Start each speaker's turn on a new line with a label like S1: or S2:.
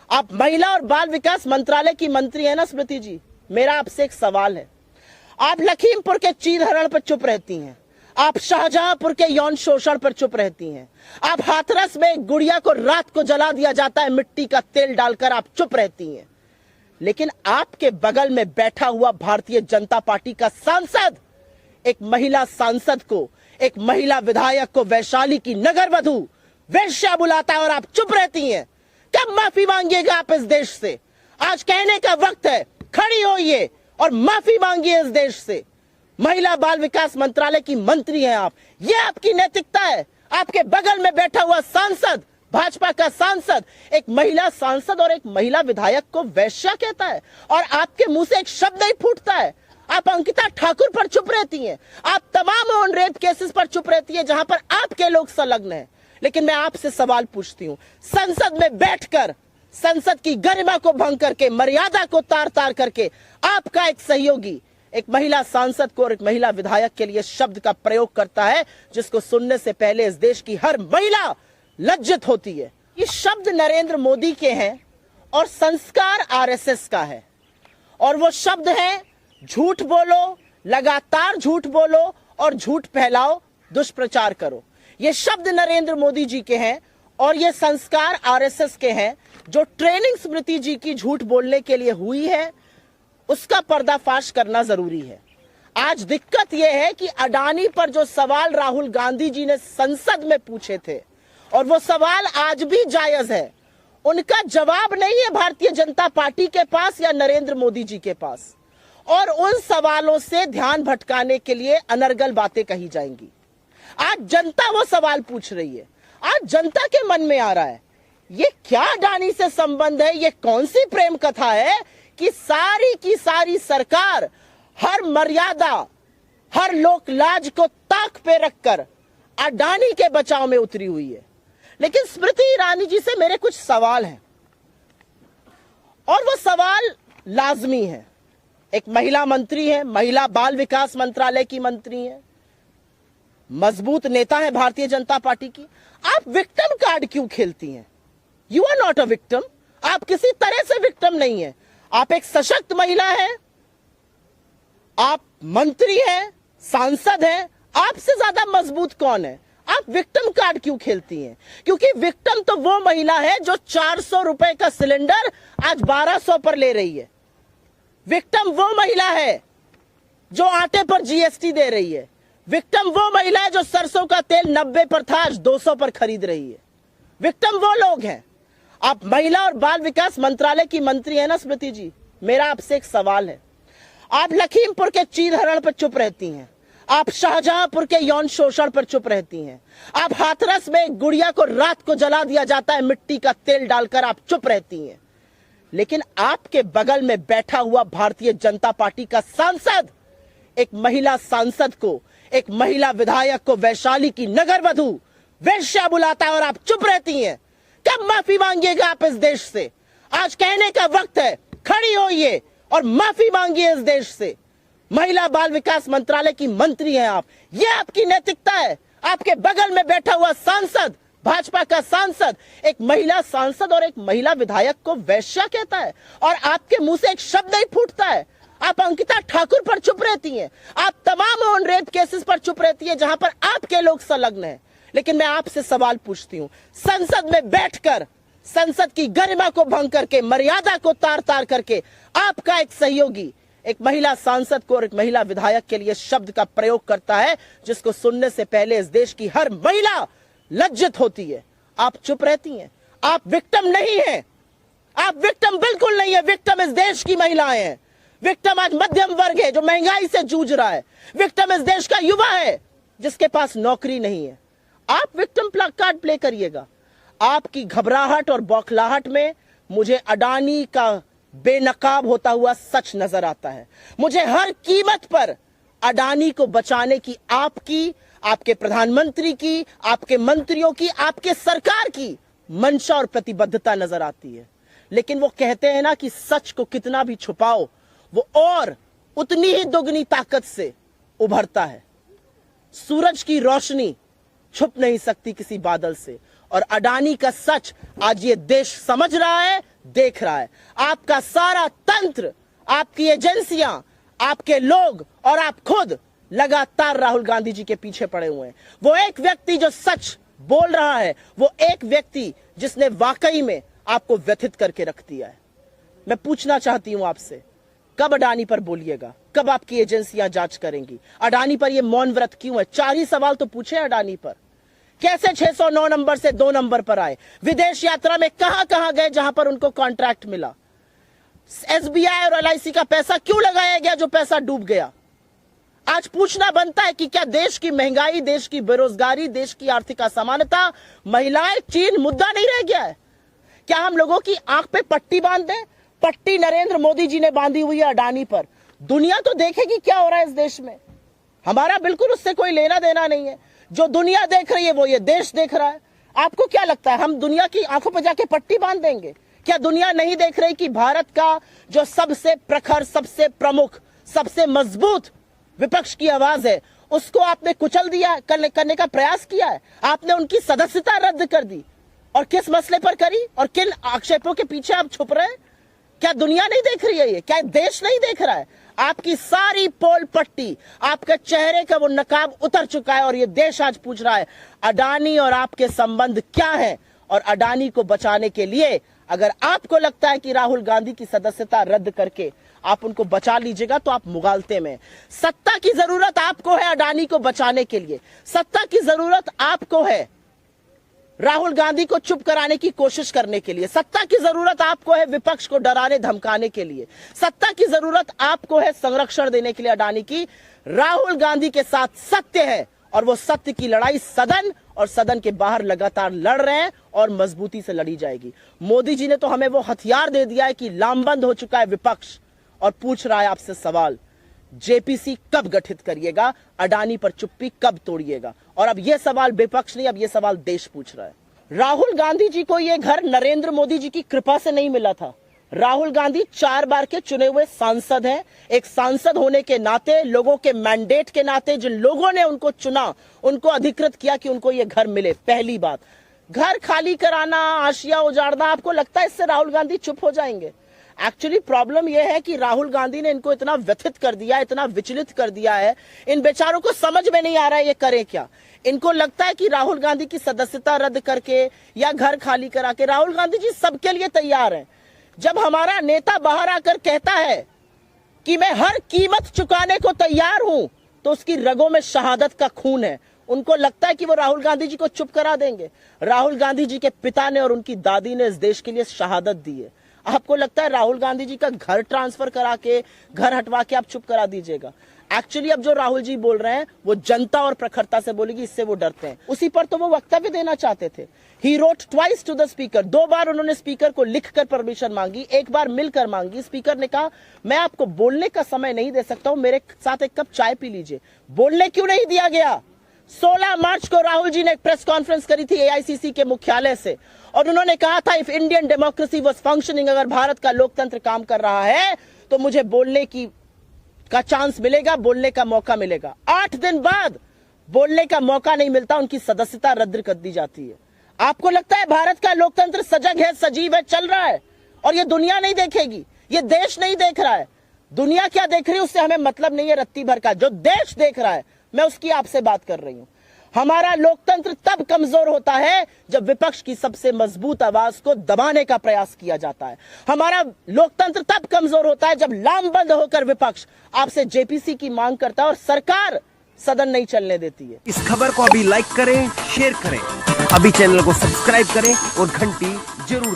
S1: आप महिला और बाल विकास मंत्रालय की मंत्री है ना स्मृति जी, मेरा आपसे एक सवाल है। आप लखीमपुर के चीरहरण पर चुप रहती हैं, आप शाहजहांपुर के यौन शोषण पर चुप रहती हैं, आप हाथरस में एक गुड़िया को रात को जला दिया जाता है मिट्टी का तेल डालकर, आप चुप रहती हैं। लेकिन आपके बगल में बैठा हुआ भारतीय जनता पार्टी का सांसद एक महिला सांसद को, एक महिला विधायक को वैशाली की नगर वधू वेश्या बुलाता है और आप चुप रहती हैं। कब माफी मांगिएगा आप इस देश से? आज कहने का वक्त है, खड़ी होइए और माफी मांगिए इस देश से। महिला बाल विकास मंत्रालय की मंत्री हैं आप, ये आपकी नैतिकता है? आपके बगल में बैठा हुआ सांसद, भाजपा का सांसद, एक महिला सांसद और एक महिला विधायक को वैश्या कहता है और आपके मुंह से एक शब्द नहीं फूटता है। आप अंकिता ठाकुर पर चुप रहती हैं, आप तमाम उन रेप केसेस पर चुप रहती हैं जहां पर आपके लोग संलग्न हैं। लेकिन मैं आपसे सवाल पूछती हूं, संसद में बैठकर संसद की गरिमा को भंग करके, मर्यादा को तार तार करके आपका एक सहयोगी एक महिला सांसद को और एक महिला विधायक के लिए शब्द का प्रयोग करता है जिसको सुनने से पहले इस देश की हर महिला लज्जित होती है। ये शब्द नरेंद्र मोदी के हैं और संस्कार आरएसएस का है, और वो शब्द है झूठ बोलो, लगातार झूठ बोलो और झूठ फैलाओ, दुष्प्रचार करो। ये शब्द नरेंद्र मोदी जी के हैं और ये संस्कार आरएसएस के हैं। जो ट्रेनिंग स्मृति जी की झूठ बोलने के लिए हुई है उसका पर्दाफाश करना जरूरी है। आज दिक्कत यह है कि अडानी पर जो सवाल राहुल गांधी जी ने संसद में पूछे थे और वो सवाल आज भी जायज है, उनका जवाब नहीं है भारतीय जनता पार्टी के पास या नरेंद्र मोदी जी के पास, और उन सवालों से ध्यान भटकाने के लिए अनर्गल बातें कही जाएंगी। आज जनता वो सवाल पूछ रही है, आज जनता के मन में आ रहा है ये क्या अडानी से संबंध है, ये कौन सी प्रेम कथा है कि सारी की सारी सरकार हर मर्यादा, हर लोक लाज को ताक पे रखकर अडानी के बचाव में उतरी हुई है। लेकिन स्मृति ईरानी जी से मेरे कुछ सवाल हैं और वो सवाल लाजमी है। एक महिला मंत्री है, महिला बाल विकास मंत्रालय की मंत्री है, मजबूत नेता है भारतीय जनता पार्टी की। आप विक्टिम कार्ड क्यों खेलती हैं? You are not a victim, आप किसी तरह से विक्टिम नहीं है। आप एक सशक्त महिला हैं, आप मंत्री हैं, सांसद हैं, आपसे ज्यादा मजबूत कौन है? आप विक्टिम कार्ड क्यों खेलती हैं? क्योंकि विक्टिम तो वो महिला है जो 400 रुपए का सिलेंडर आज 1200 पर ले रही है। विक्टिम वो महिला है जो आटे पर जीएसटी दे रही है। विक्टिम वो महिला है जो सरसों का तेल 90 पर था आज 200 पर खरीद रही है। विक्टिम वो लोग हैं। आप महिला और बाल विकास मंत्रालय की मंत्री है ना स्मृति जी, मेरा आपसे एक सवाल है। आप लखीमपुर के चीरहरण पर चुप रहती हैं, आप शाहजहांपुर के यौन शोषण पर चुप रहती हैं, आप हाथरस में एक गुड़िया को रात को जला दिया जाता है मिट्टी का तेल डालकर, आप चुप रहती हैं। लेकिन आपके बगल में बैठा हुआ भारतीय जनता पार्टी का सांसद एक महिला सांसद को, एक महिला विधायक को वैशाली की नगर वधू वेश्या बुलाता है और आप चुप रहती हैं। कब माफी मांगिएगा आप इस देश से? आज कहने का वक्त है, खड़ी होइए और माफी मांगिए इस देश से। महिला बाल विकास मंत्रालय की मंत्री हैं आप, ये आपकी नैतिकता है? आपके बगल में बैठा हुआ सांसद, भाजपा का सांसद, एक महिला सांसद और एक महिला विधायक को वैश्या कहता है और आपके मुंह से एक शब्द नहीं फूटता है। आप अंकिता ठाकुर पर चुप रहती हैं, आप तमाम उन रेप केसेस पर चुप रहती हैं जहां पर आपके लोग संलग्न हैं। लेकिन मैं आपसे सवाल पूछती हूं, संसद में बैठकर संसद की गरिमा को भंग करके, मर्यादा को तार तार करके आपका एक सहयोगी एक महिला सांसद को और एक महिला विधायक के लिए शब्द का प्रयोग करता है जिसको सुनने से पहले इस देश की हर महिला लज्जित होती है। आप चुप रहती हैं। आप विक्टिम नहीं हैं, आप विक्टिम बिल्कुल नहीं है। विक्टिम इस देश की महिलाएं हैं। विक्टिम आज मध्यम वर्ग है जो महंगाई से जूझ रहा है। विक्टिम इस देश का युवा है जिसके पास नौकरी नहीं है। आप विक्टिम कार्ड प्ले करिएगा। आपकी घबराहट और बौखलाहट में मुझे अडानी का बेनकाब होता हुआ सच नजर आता है। मुझे हर कीमत पर अडानी को बचाने की आपकी, आपके प्रधानमंत्री की, आपके मंत्रियों की, आपके सरकार की मंशा और प्रतिबद्धता नजर आती है। लेकिन वो कहते हैं ना कि सच को कितना भी छुपाओ वो और उतनी ही दोगुनी ताकत से उभरता है। सूरज की रोशनी छुप नहीं सकती किसी बादल से, और अडानी का सच आज ये देश समझ रहा है, देख रहा है। आपका सारा तंत्र, आपकी एजेंसियां, आपके लोग और आप खुद लगातार राहुल गांधी जी के पीछे पड़े हुए हैं। वो एक व्यक्ति जो सच बोल रहा है, वो एक व्यक्ति जिसने वाकई में आपको व्यथित करके रख दिया है। मैं पूछना चाहती हूं आपसे, कब अडानी पर बोलिएगा? कब आपकी एजेंसियां जांच करेंगी? अडानी पर यह मौन व्रत क्यों है? 4 ही सवाल तो पूछे अडानी पर। कैसे 609 नंबर से 2 नंबर पर आए? विदेश यात्रा में कहां कहां गए जहां पर उनको कॉन्ट्रैक्ट मिला? एसबीआई और एलआईसी का पैसा क्यों लगाया गया जो पैसा डूब गया? आज पूछना बनता है कि क्या देश की महंगाई, देश की बेरोजगारी, देश की आर्थिक असमानता, महिलाएं, चीन मुद्दा नहीं रह गया है? क्या हम लोगों की आंख पे पट्टी बांध दें? पट्टी नरेंद्र मोदी जी ने बांधी हुई है अडानी पर। दुनिया तो देखेगी क्या हो रहा है इस देश में। हमारा बिल्कुल उससे कोई लेना देना नहीं है। जो दुनिया देख रही है वो ये देश देख रहा है। आपको क्या लगता है हम दुनिया की आंखों पर जाके पट्टी बांध देंगे? क्या दुनिया नहीं देख रही कि भारत का जो सबसे प्रखर, सबसे प्रमुख, सबसे मजबूत विपक्ष की आवाज है, उसको आपने कुचल दिया, करने का प्रयास किया है? आपने उनकी सदस्यता रद्द कर दी। और किस मसले पर करी और किन आक्षेपों के पीछे आप छुप रहे हैं? क्या दुनिया नहीं देख रही है? ये क्या देश नहीं देख रहा है? आपकी सारी पोल पट्टी, आपके चेहरे का वो नकाब उतर चुका है और ये देश आज पूछ रहा है अडानी और आपके संबंध क्या है? और अडानी को बचाने के लिए अगर आपको लगता है कि राहुल गांधी की सदस्यता रद्द करके आप उनको बचा लीजिएगा तो आप मुगालते में। सत्ता की जरूरत आपको है अडानी को बचाने के लिए। सत्ता की जरूरत आपको है राहुल गांधी को चुप कराने की कोशिश करने के लिए। सत्ता की जरूरत आपको है विपक्ष को डराने धमकाने के लिए। सत्ता की जरूरत आपको है संरक्षण देने के लिए अडानी की। राहुल गांधी के साथ सत्य है और वो सत्य की लड़ाई सदन और सदन के बाहर लगातार लड़ रहे हैं और मजबूती से लड़ी जाएगी। मोदी जी ने तो हमें वो हथियार दे दिया है कि लामबंद हो चुका है विपक्ष और पूछ रहा है आपसे सवाल, जेपीसी कब गठित करिएगा? अडानी पर चुप्पी कब तोड़िएगा? और अब यह सवाल विपक्ष नहीं, अब यह सवाल देश पूछ रहा है। राहुल गांधी जी को यह घर नरेंद्र मोदी जी की कृपा से नहीं मिला था। राहुल गांधी 4 बार के चुने हुए सांसद हैं। एक सांसद होने के नाते, लोगों के मैंडेट के नाते, जिन लोगों ने उनको चुना, उनको अधिकृत किया कि उनको यह घर मिले। पहली बात, घर खाली कराना, आशिया उजाड़ना, आपको लगता है इससे राहुल गांधी चुप हो जाएंगे? एक्चुअली प्रॉब्लम यह है कि राहुल गांधी ने इनको इतना व्यथित कर दिया, इतना विचलित कर दिया है, इन बेचारों को समझ में नहीं आ रहा है ये करें क्या। इनको लगता है कि राहुल गांधी की सदस्यता रद्द करके या घर खाली करा के, राहुल गांधी जी सबके लिए तैयार हैं। जब हमारा नेता बाहर आकर कहता है कि मैं हर कीमत चुकाने को तैयार हूं, तो उसकी रगों में शहादत का खून है। उनको लगता है कि वो राहुल गांधी जी को चुप करा देंगे। राहुल गांधी जी के पिता ने और उनकी दादी ने इस देश के लिए शहादत दी है। आपको लगता है राहुल गांधी जी का घर ट्रांसफर करा के, घर हटवा के आप चुप करा दीजिएगा? एक्चुअली अब जो राहुल जी बोल रहे हैं वो जनता और प्रखरता से बोलेगी, इससे वो डरते हैं। उसी पर तो वो वक्तव्य देना चाहते थे। He wrote twice to the speaker. 2 बार उन्होंने स्पीकर को लिखकर परमिशन मांगी, 1 बार मिलकर मांगी। स्पीकर ने कहा मैं आपको बोलने का समय नहीं दे सकता हूं, मेरे साथ एक कप चाय पी लीजिए। बोलने क्यों नहीं दिया गया? 16 मार्च को राहुल जी ने एक प्रेस कॉन्फ्रेंस करी थी एआईसीसी के मुख्यालय से और उन्होंने कहा था if Indian democracy was functioning, अगर भारत का लोकतंत्र काम कर रहा है तो मुझे बोलने का चांस मिलेगा, बोलने का मौका मिलेगा। 8 दिन बाद बोलने का मौका नहीं मिलता, उनकी सदस्यता रद्द कर दी जाती है। आपको लगता है भारत का लोकतंत्र सजग है, सजीव है, चल रहा है और ये दुनिया नहीं देखेगी? ये देश नहीं देख रहा है। दुनिया क्या देख रही है उससे हमें मतलब नहीं है रत्ती भर का। जो देश देख रहा है, मैं उसकी आपसे बात कर रही हूं। हमारा लोकतंत्र तब कमजोर होता है जब विपक्ष की सबसे मजबूत आवाज को दबाने का प्रयास किया जाता है। हमारा लोकतंत्र तब कमजोर होता है जब लामबंद होकर विपक्ष आपसे जेपीसी की मांग करता है और सरकार सदन नहीं चलने देती है।
S2: इस खबर को अभी लाइक करें, शेयर करें, अभी चैनल को सब्सक्राइब करें और घंटी जरूर